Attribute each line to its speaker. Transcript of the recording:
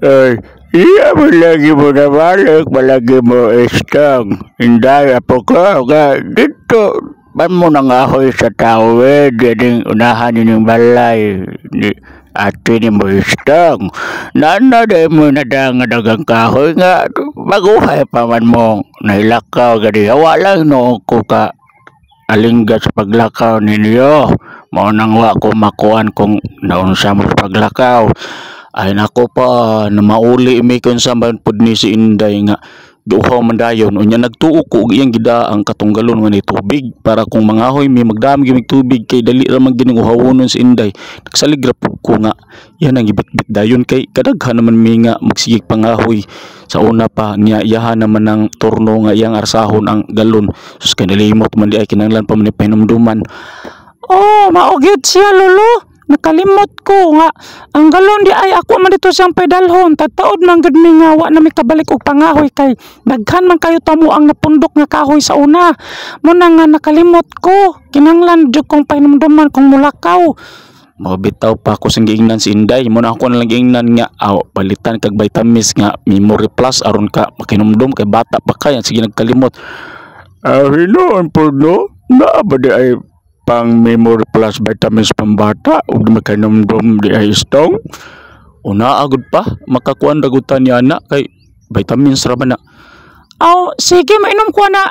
Speaker 1: Ay, iya mo lagi mo na balik, malagi mo istang. Inday, apo ka, dito. Man mo nangahoy sa tawid, yaning unahan nining balay. Ni, ate ni mo istang. Nana, day mo nadang kahoy nga. Maguhay pa man mo. Nailakaw, gadi. Hawa lang no ko ka alingga sa paglakaw ninyo. Mao nang wa ko makuan kung naunsa mo sa paglakaw. Ay nako pa, na mauli mi kun sa man pud ni si Inday nga duhaw man dayon unya nagtuo ko og iyang gidaang katunggalon nga ni tubig para kung mangahoy mi magdami gyud tubig kay dali ra man gining uhawonon si Inday. Nagsalig ra pud ko nga yan ang gibitbit dayon kay kadaghan naman mi nga magsigig pangahoy sa una pa niya iyahan naman ng turno nga iyang arsahon ang galon. Sus kay nalimot man di ay kinahanglan pa man ni pahinumduman. Oh, mao gyud siya lolo. Nakalimot ko nga ang galon di ay ako man dito siyang pedalhon tagtaod man gud mi nga wa na mi kabalik og pangahoy kay daghan man kayo tamo ang napundok nga kahoy sa una. Mo na nga nakalimot ko kinahanglan jud kong pahinumduman kung mulakaw. Mabitaw pa ako sing giingnan si Inday mo na ako na lang giingnan nga palitan kag vitamins nga memory plus aron ka makinumdum kay bata pa kay sige nagkalimot. Hinoon po no na ba di ay pang memory plus vitamins pambata ug makanumdum di ay istong una agud pa makakuan dagutan niya na kay vitamins ra man na. Aw sige mainom ko na